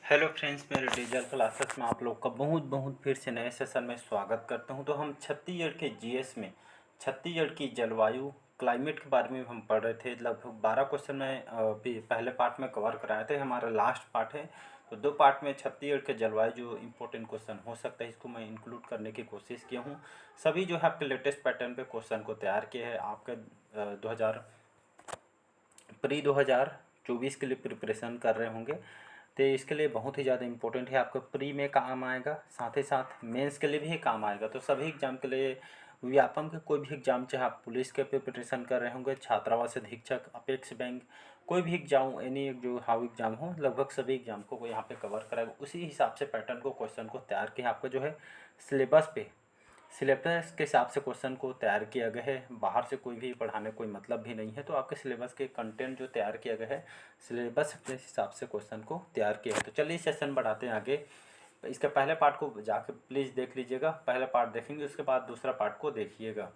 Hello friends, मेरे digital classes में आप लोग का बहुत बहुत फिर से नए सेशन में स्वागत करता हूं। तो हम छत्तीसगढ़ के जीएस में छत्तीसगढ़ की जलवायु क्लाइमेट के बारे में हम पढ़ रहे थे। लगभग 12 क्वेश्चन में पहले पार्ट में कवर कराए थे। हमारा लास्ट पार्ट है, तो 2 पार्ट में छत्तीसगढ़ के जलवायु जो इम्पोर्टेंट क्वेश्चन हो सकता है इसको मैं इंक्लूड करने की कोशिश किया हूँ। सभी जो है आपके लेटेस्ट पैटर्न पे क्वेश्चन को तैयार किए हैं। आपके 2000 प्री 2024 के लिए प्रिपरेशन कर रहे होंगे, तो इसके लिए बहुत ही ज़्यादा इम्पोर्टेंट है। आपको प्री में काम आएगा, साथ ही साथ मेंस के लिए भी काम आएगा। तो सभी एग्जाम के लिए, व्यापम के कोई भी एग्जाम, चाहे आप पुलिस के प्रिपरेशन कर रहे होंगे, छात्रावास अधीक्षक, अपेक्स बैंक, कोई भी एग्जाम, एनी एक जो हाउ एग्जाम हो, लगभग सभी एग्जाम को यहाँ पे कवर कराएगा। उसी हिसाब से पैटर्न को, क्वेश्चन को तैयार किया आपका जो है सिलेबस के हिसाब से क्वेश्चन को तैयार किया गया है। बाहर से कोई भी पढ़ाने कोई मतलब भी नहीं है। तो आपके सिलेबस के कंटेंट जो तैयार किया गया है, सिलेबस के हिसाब से क्वेश्चन को तैयार किया है। तो चलिए सेशन बढ़ाते हैं आगे। इसके पहले पार्ट को जाके प्लीज़ देख लीजिएगा। पहला पार्ट देखेंगे, उसके बाद दूसरा पार्ट को देखिएगा।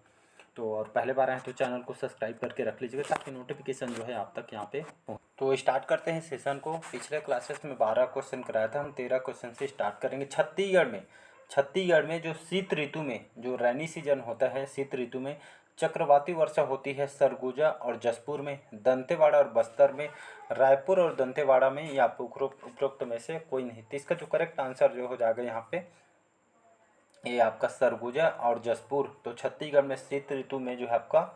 तो और पहले बार आए तो चैनल को सब्सक्राइब करके रख लीजिएगा ताकि नोटिफिकेशन जो है आप तक यहाँ पे पहुँचे। तो स्टार्ट करते हैं सेशन को। पिछले क्लासेस में 12 क्वेश्चन कराया था, हम 13 क्वेश्चन से स्टार्ट करेंगे। छत्तीसगढ़ में जो शीत ऋतु में, जो रैनी सीजन होता है, शीत ऋतु में चक्रवाती वर्षा होती है सरगुजा और जसपुर में, दंतेवाड़ा और बस्तर में, रायपुर और दंतेवाड़ा में, या उपरोक्त में से कोई नहीं। तो इसका जो करेक्ट आंसर जो हो जाएगा यहाँ पे, ये आपका सरगुजा और जसपुर। तो छत्तीसगढ़ में शीत ऋतु में जो है आपका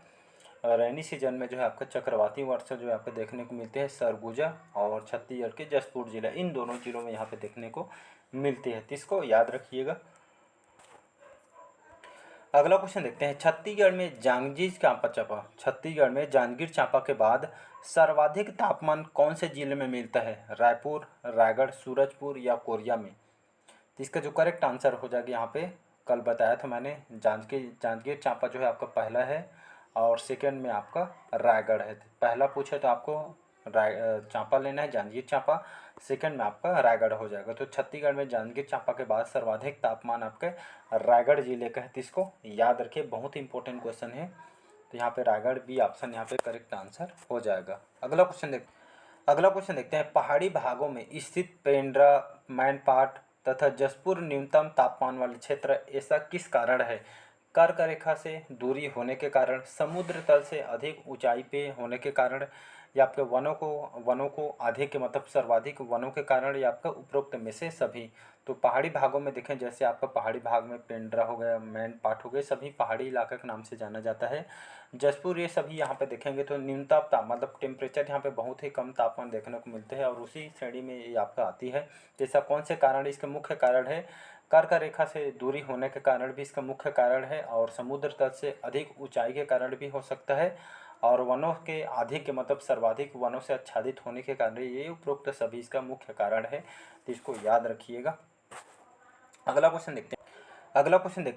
रैनी सीजन में जो है आपका चक्रवाती वर्षा जो है आपको देखने को मिलते हैं सरगुजा और छत्तीसगढ़ के जसपुर जिला, इन दोनों जिलों में यहाँ पे देखने को मिलती है। तो इसको याद रखिएगा। अगला क्वेश्चन देखते हैं। छत्तीसगढ़ में जांजगीर चांपा के बाद सर्वाधिक तापमान कौन से जिले में मिलता है? रायपुर, रायगढ़, सूरजपुर या कोरिया में? तो इसका जो करेक्ट आंसर हो जाएगा यहाँ पे, कल बताया था मैंने, जांजगीर चांपा जो है आपका पहला है और सेकंड में आपका रायगढ़ है। पहला पूछे तो आपको चांपा लेना है, जांजगीर चांपा। सेकंड में आपका रायगढ़ हो जाएगा। तो छत्तीसगढ़ में जांजगीर चांपा के बाद सर्वाधिक तापमान आपके रायगढ़ जिले का है। तो इसको याद रखिए, बहुत इंपॉर्टेंट क्वेश्चन है। तो यहाँ पे रायगढ़ बी ऑप्शन यहाँ पे करेक्ट आंसर हो जाएगा। अगला क्वेश्चन देखते हैं। पहाड़ी भागों में स्थित पेंड्रा, मैनपाट तथा जसपुर न्यूनतम तापमान वाले क्षेत्र ऐसा किस कारण है? कर्क रेखा से दूरी होने के कारण, समुद्र तल से अधिक ऊंचाई पे होने के कारण, या आपके वनों को अधिक मतलब सर्वाधिक वनों के कारण, या आपका उपरोक्त में से सभी। तो पहाड़ी भागों में देखें, जैसे आपका पहाड़ी भाग में पेंड्रा हो गया, मैनपाट हो गए, सभी पहाड़ी इलाका के नाम से जाना जाता है। जसपुर, ये सभी यहाँ पे देखेंगे तो न्यूनतम मतलब टेम्परेचर यहाँ पे बहुत ही कम तापमान देखने को मिलते हैं और उसी श्रेणी में ये आपका आती है। जैसा कौन से कारण, इसके मुख्य कारण है कर्क रेखा से दूरी होने के कारण भी इसका मुख्य कारण है, और समुद्र तल से अधिक ऊंचाई के कारण भी हो सकता है, और वनों के अधिक मतलब सर्वाधिक वनों से आच्छादित होने के कारण, ये उपरोक्त सभी इसका मुख्य कारण है। तो इसको याद रखिएगा। अगला क्वेश्चन देखते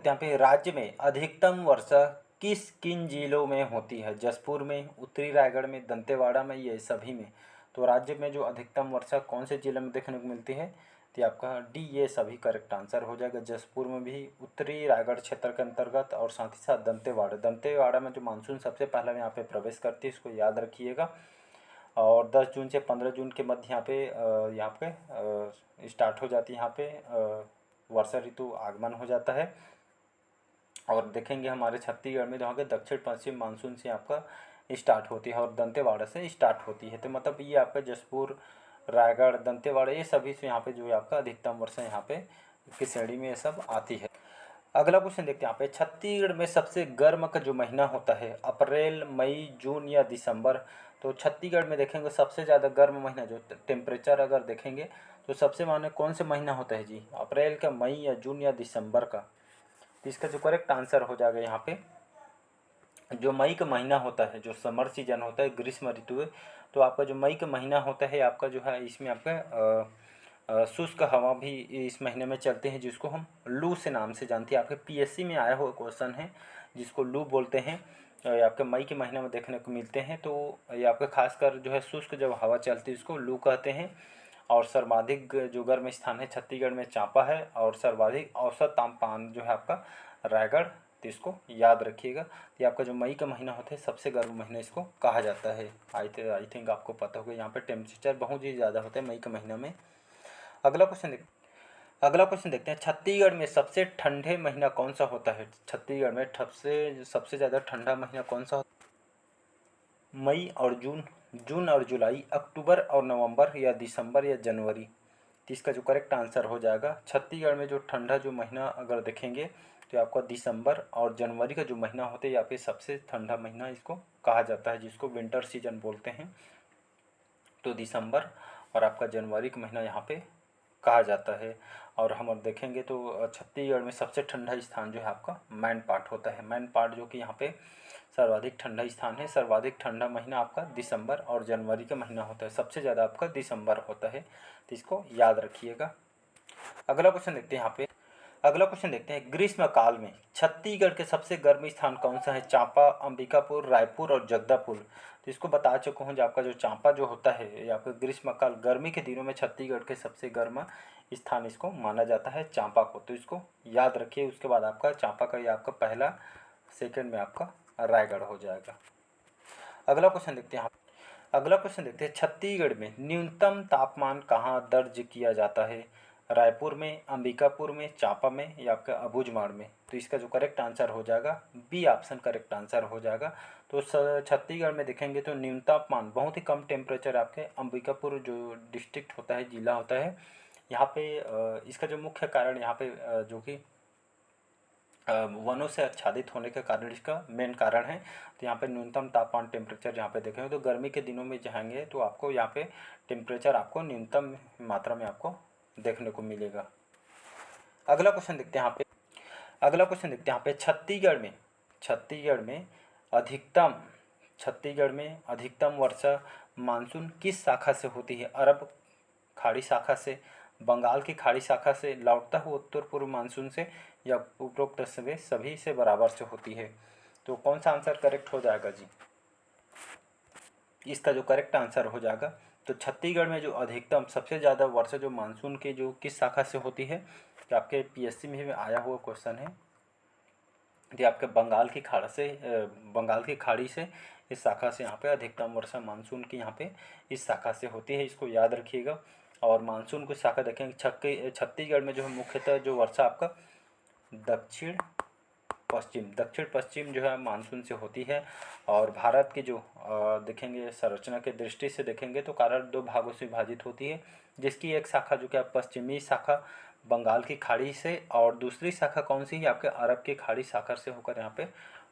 हैं यहाँ पे। राज्य में अधिकतम वर्षा किन जिलों में होती है? जसपुर में, उत्तरी रायगढ़ में, दंतेवाड़ा में, ये सभी में। तो राज्य में जो अधिकतम वर्षा कौन से जिले में देखने को मिलती है? तो आपका डी, ये सभी करेक्ट आंसर हो जाएगा। जसपुर में भी, उत्तरी रायगढ़ क्षेत्र के अंतर्गत, और साथ ही साथ दंतेवाड़ा में जो मानसून सबसे पहले यहाँ पे प्रवेश करती है, इसको याद रखिएगा। और 10 जून से 15 जून के मध्य यहाँ पे स्टार्ट हो जाती है, यहाँ पे वर्षा ऋतु आगमन हो जाता है। और देखेंगे हमारे छत्तीसगढ़ में जहाँ के दक्षिण पश्चिम मानसून से आपका स्टार्ट होती है और दंतेवाड़ा से स्टार्ट होती है। तो मतलब ये आपका जसपुर, रायगढ़, दंतेवाड़ा, ये सभी से यहाँ पे जो है आपका अधिकतम वर्षा यहाँ पे की श्रेणी में ये सब आती है। अगला क्वेश्चन देखते हैं यहाँ पे। छत्तीसगढ़ में सबसे गर्म का जो महीना होता है, अप्रैल, मई, जून या दिसंबर? तो छत्तीसगढ़ में देखेंगे सबसे ज़्यादा गर्म महीना जो टेम्परेचर अगर देखेंगे तो सबसे माने कौन से महीना होता है जी? अप्रैल का, मई या जून या दिसंबर का? तो इसका जो करेक्ट आंसर हो जाएगा यहाँ पे, जो मई का महीना होता है, जो समर सीजन होता है, ग्रीष्म ऋतु है, तो आपका जो मई का महीना होता है आपका जो है, इसमें आपका शुष्क हवा भी इस महीने में चलते हैं, जिसको हम लू से नाम से जानते हैं। आपके पीएससी में आया हुआ क्वेश्चन है, जिसको लू बोलते हैं। ये आपके मई के महीने में देखने को मिलते हैं। तो ये आपका खासकर जो है शुष्क जब हवा चलती है उसको लू कहते हैं। और सर्वाधिक जो गर्म स्थान है छत्तीसगढ़ में चांपा है, और सर्वाधिक औसत तापमान जो है आपका रायगढ़। तो इसको याद रखिएगा। ये आपका जो मई का महीना होता है सबसे गर्म महीना इसको कहा जाता है। आई थिंक आपको पता होगा, यहाँ पे टेम्परेचर बहुत ही ज़्यादा होता है मई के महीना में। अगला क्वेश्चन देखते हैं, छत्तीसगढ़ में सबसे ठंडे महीना कौन सा होता है? छत्तीसगढ़ में सबसे सबसे ज़्यादा ठंडा महीना कौन सा होता है? मई और जून, जून और जुलाई, अक्टूबर और नवंबर, या दिसंबर या जनवरी? तो इसका जो करेक्ट आंसर हो जाएगा, छत्तीसगढ़ में जो ठंडा जो महीना अगर देखेंगे तो आपका दिसंबर और जनवरी का जो महीना होता है यहाँ पे सबसे ठंडा महीना इसको कहा जाता है, जिसको विंटर सीजन बोलते हैं। तो दिसंबर और आपका जनवरी का महीना यहाँ पे कहा जाता है। और हम अब देखेंगे तो छत्तीसगढ़ में सबसे ठंडा स्थान जो है आपका मैनपाट होता है। मैनपाट जो कि यहाँ पे सर्वाधिक ठंडा स्थान है। सर्वाधिक ठंडा महीना आपका दिसंबर और जनवरी का महीना होता है। सबसे ज़्यादा आपका दिसंबर होता है, तो इसको याद रखिएगा। अगला क्वेश्चन देखते हैं यहाँ पे। अगला क्वेश्चन देखते हैं, ग्रीष्म काल में छत्तीसगढ़ के सबसे गर्म स्थान कौन सा है? चांपा, अंबिकापुर, रायपुर और जगदलपुर। तो इसको बता चुका हूँ, जो आपका जो चांपा जो होता है ये आपका ग्रीष्म काल गर्मी के दिनों में छत्तीसगढ़ के सबसे गर्म स्थान इसको माना जाता है, चांपा को। तो इसको याद रखिए। उसके बाद आपका चांपा का ये आपका पहला, सेकंड में आपका रायगढ़ हो जाएगा। अगला क्वेश्चन देखते हैं। अगला क्वेश्चन देखते हैं, छत्तीसगढ़ में न्यूनतम तापमान कहाँ दर्ज किया जाता है? रायपुर में, अंबिकापुर में, चांपा में, या आपका अबूझमाड़ में? तो इसका जो करेक्ट आंसर हो जाएगा बी ऑप्शन करेक्ट आंसर हो जाएगा। तो छत्तीसगढ़ में देखेंगे तो न्यूनतम तापमान बहुत ही कम टेम्परेचर आपके अंबिकापुर जो डिस्ट्रिक्ट होता है, जिला होता है, यहाँ पे इसका जो मुख्य कारण यहाँ पे जो कि वनों से आच्छादित होने के कारण इसका मेन कारण है। तो यहाँ पे न्यूनतम तापमान टेम्परेचर यहाँ पे देखेंगे तो गर्मी के दिनों में जाएंगे तो आपको यहाँ पे टेम्परेचर आपको न्यूनतम मात्रा में आपको देखने को मिलेगा। अगला क्वेश्चन देखते हैं यहाँ पे। अगला क्वेश्चन देखते हैं यहाँ पे, अधिकतम छत्तीसगढ़ में अधिकतम वर्षा मानसून किस शाखा से होती है? अरब खाड़ी शाखा से, बंगाल की खाड़ी शाखा से, लौटता हुआ उत्तर पूर्व मानसून से, या उपरोक्त सभी से बराबर से होती है? तो कौन सा आंसर करेक्ट हो जाएगा जी? इसका जो करेक्ट आंसर हो जाएगा, तो छत्तीसगढ़ में जो अधिकतम सबसे ज़्यादा वर्षा जो मानसून के जो किस शाखा से होती है, तो आपके पीएससी में आया हुआ क्वेश्चन है। ये आपके बंगाल की खाड़ी से इस शाखा से यहाँ पे अधिकतम वर्षा मानसून की यहाँ पे इस शाखा से होती है, इसको याद रखिएगा। और मानसून की शाखा देखेंगे छत्तीसगढ़ में जो है मुख्यतः जो वर्षा आपका दक्षिण पश्चिम जो है मानसून से होती है। और भारत की जो देखेंगे संरचना के दृष्टि से देखेंगे तो कारण दो भागों से विभाजित होती है, जिसकी एक शाखा जो कि पश्चिमी शाखा बंगाल की खाड़ी से, और दूसरी शाखा कौन सी है आपके अरब की खाड़ी शाखा से होकर यहाँ पे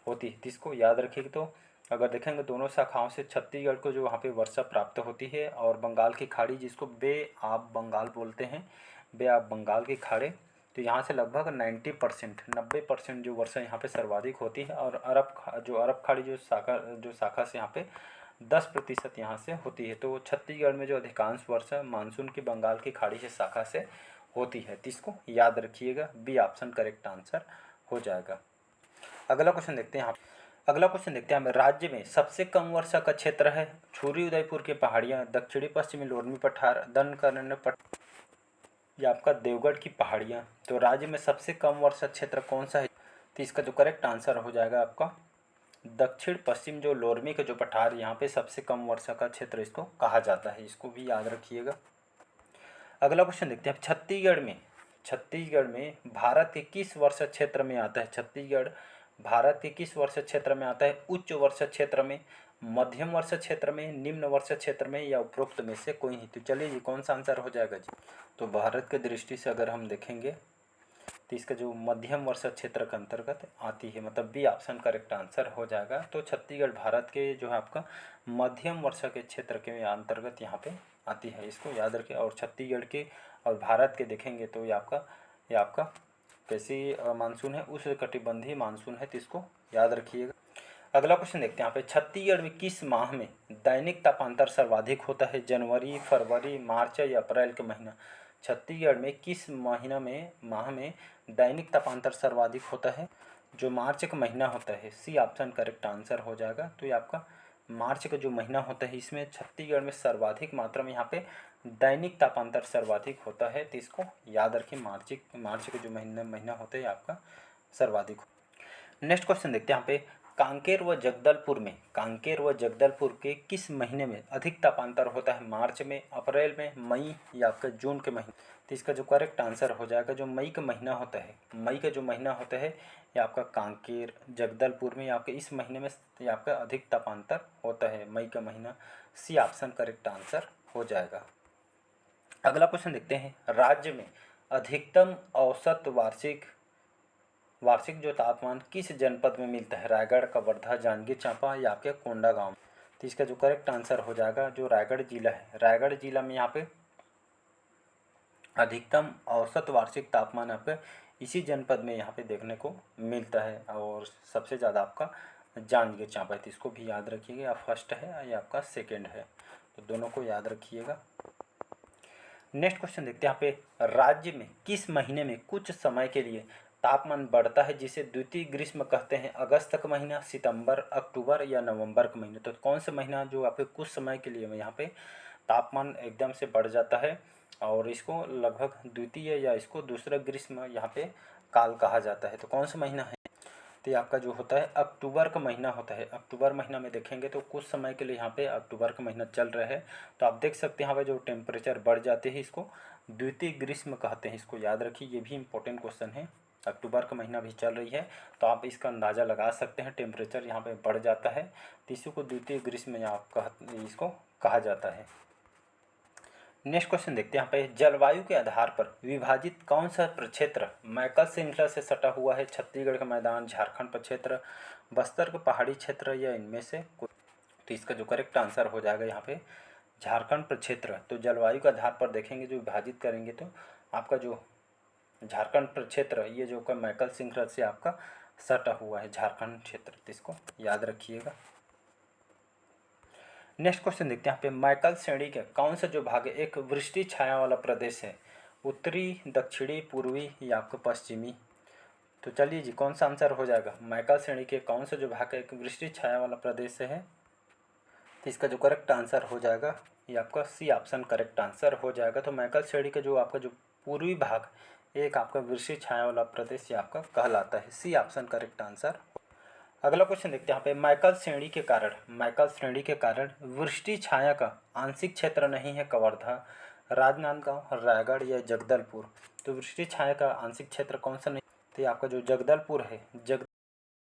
होती है। इसको याद रखिएगा। तो अगर देखेंगे दोनों शाखाओं से छत्तीसगढ़ को जो वहाँ पे वर्षा प्राप्त होती है, और बंगाल की खाड़ी जिसको बे ऑफ बंगाल बोलते हैं, बे ऑफ बंगाल की खाड़ी, तो यहाँ से लगभग 90% जो वर्षा यहाँ पे सर्वाधिक होती है। और अरब खाड़ी जो शाखा से यहाँ पे 10% यहाँ से होती है। तो छत्तीसगढ़ में जो अधिकांश वर्षा मानसून की बंगाल की खाड़ी से शाखा से होती है, तो इसको याद रखिएगा, बी ऑप्शन करेक्ट आंसर हो जाएगा। अगला क्वेश्चन देखते हैं हमें, राज्य में सबसे कम वर्षा का क्षेत्र है? छुरी उदयपुर की पहाड़ियाँ, दक्षिणी पश्चिमी लोरमी पठार, दनकरण्य या आपका देवगढ़ की पहाड़ियाँ। तो राज्य में सबसे कम वर्षा क्षेत्र कौन सा है? तो इसका जो करेक्ट आंसर हो जाएगा आपका दक्षिण पश्चिम जो लोरमी के जो पठार, यहाँ पे सबसे कम वर्षा का क्षेत्र इसको कहा जाता है, इसको भी याद रखिएगा। अगला क्वेश्चन देखते हैं, छत्तीसगढ़ में भारत के किस वर्षा क्षेत्र में आता है? छत्तीसगढ़ भारत के किस वर्षा क्षेत्र में आता है? उच्च वर्षा क्षेत्र में, मध्यम वर्षा क्षेत्र में, निम्न वर्षा क्षेत्र में, या उपरोक्त में से कोई नहीं? तो चलिए जी, कौन सा आंसर हो जाएगा जी? तो भारत के दृष्टि से अगर हम देखेंगे तो इसका जो मध्यम वर्षा क्षेत्र के अंतर्गत आती है, मतलब बी ऑप्शन करेक्ट आंसर हो जाएगा। तो छत्तीसगढ़ भारत के जो है आपका मध्यम वर्षा के क्षेत्र के अंतर्गत यहाँ पे आती है, इसको याद रखें। और छत्तीसगढ़ के और भारत के देखेंगे तो ये आपका कैसी मानसून है? उष्णकटिबंधीय मानसून है, तो इसको याद रखिएगा। अगला क्वेश्चन देखते हैं यहाँ पे, छत्तीसगढ़ में किस माह में दैनिक तापांतर सर्वाधिक होता है? जनवरी, फरवरी, मार्च या अप्रैल के महीना? छत्तीसगढ़ में किस माह में दैनिक तापांतर सर्वाधिक होता है? जो मार्च का महीना होता है, सी ऑप्शन करेक्ट आंसर हो जाएगा। तो ये आपका मार्च का जो महीना होता है, इसमें छत्तीसगढ़ में सर्वाधिक मात्रा में यहाँ पे दैनिक तापांतर सर्वाधिक होता है, तो इसको याद रखें। मार्च का जो महीना होता है आपका सर्वाधिक। नेक्स्ट क्वेश्चन देखते हैं यहाँ पे, कांकेर व जगदलपुर के किस महीने में अधिक तापांतर होता है? मार्च में, अप्रैल में, मई या आपका जून के महीने? तो इसका जो करेक्ट आंसर हो जाएगा, जो मई का महीना होता है, मई का जो महीना होता है ये आपका कांकेर जगदलपुर में आपके इस महीने में ये आपका अधिक तापांतर होता है, मई का महीना। सी ऑप्शन करेक्ट आंसर हो जाएगा। अगला क्वेश्चन देखते हैं, राज्य में अधिकतम औसत वार्षिक जो तापमान किस जनपद में मिलता है? रायगढ़, कवर्धा, जांजगीर चांपा या आपके कोंडागांव? तो इसका जो करेक्ट आंसर हो जाएगा, जो रायगढ़ जिला है, रायगढ़ जिला में यहाँ पे अधिकतम औसत वार्षिक तापमान आपका इसी जनपद में यहाँ पे देखने को मिलता है, और सबसे ज़्यादा आपका जांजगीर चांपा है। तो इसको भी याद रखिएगा, या फर्स्ट है या आपका सेकेंड है, तो दोनों को याद रखिएगा। नेक्स्ट क्वेश्चन देखते हैं, यहाँ पे राज्य में किस महीने में कुछ समय के लिए तापमान बढ़ता है जिसे द्वितीय ग्रीष्म कहते हैं? अगस्त का महीना, सितंबर, अक्टूबर या नवंबर का महीना? तो कौन सा महीना जो आपके कुछ समय के लिए यहाँ पे तापमान एकदम से बढ़ जाता है और इसको लगभग द्वितीय या इसको दूसरा ग्रीष्म यहाँ पे काल कहा जाता है? तो कौन सा महीना है? तो ये आपका जो होता है अक्टूबर का महीना होता है। अक्टूबर महीना में देखेंगे तो कुछ समय के लिए यहाँ पे अक्टूबर का महीना चल रहा है, तो आप देख सकते हैं यहाँ पे जो टेम्परेचर बढ़ जाते हैं इसको द्वितीय ग्रीष्म कहते हैं। इसको याद रखिए, ये भी इंपॉर्टेंट क्वेश्चन है। अक्टूबर का महीना भी चल रही है तो आप इसका अंदाज़ा लगा सकते हैं, टेम्परेचर यहाँ पे बढ़ जाता है तो इसी को द्वितीय ग्रीष्म इसको कहा जाता है। नेक्स्ट क्वेश्चन देखते हैं, यहाँ पे जलवायु के आधार पर विभाजित कौन सा प्रक्षेत्र मैकल श्रृंखला से सटा हुआ है? छत्तीसगढ़ का मैदान, झारखंड प्रक्षेत्र, बस्तर का पहाड़ी क्षेत्र या इनमें से कोई? तो इसका जो करेक्ट आंसर हो जाएगा यहाँ पे झारखंड प्रक्षेत्र। तो जलवायु के आधार पर देखेंगे जो विभाजित करेंगे तो आपका जो झारखंड प्रक्षेत्र ये जो का मैकल श्रृंखला से आपका सटा हुआ है झारखंड क्षेत्र, तो इसको याद रखिएगा। नेक्स्ट क्वेश्चन देखते हैं, यहाँ पे मैकल श्रेणी का कौन सा जो भाग है एक वृष्टि छाया वाला प्रदेश है? उत्तरी, दक्षिणी, पूर्वी या आपका पश्चिमी? तो चलिए जी, कौन सा आंसर हो जाएगा? मैकल श्रेणी के कौन सा जो भाग है एक वृष्टि छाया वाला प्रदेश है? तो इसका जो करेक्ट आंसर हो जाएगा ये आपका सी ऑप्शन करेक्ट आंसर हो जाएगा। तो मैकल श्रेणी का जो आपका जो पूर्वी भाग एक आपका वृष्टि छाया वाला प्रदेश ये आपका कहलाता है। C option correct answer. अगला क्वेश्चन देखते हैं, यहाँ पे मैकल श्रेणी के कारण वृष्टि छाया का आंशिक क्षेत्र नहीं है कवर्धा, राजनांदगांव, रायगढ़ या जगदलपुर? तो वृष्टि छाया का आंशिक क्षेत्र कौन सा नहीं? तो ये आपका जो जगदलपुर है,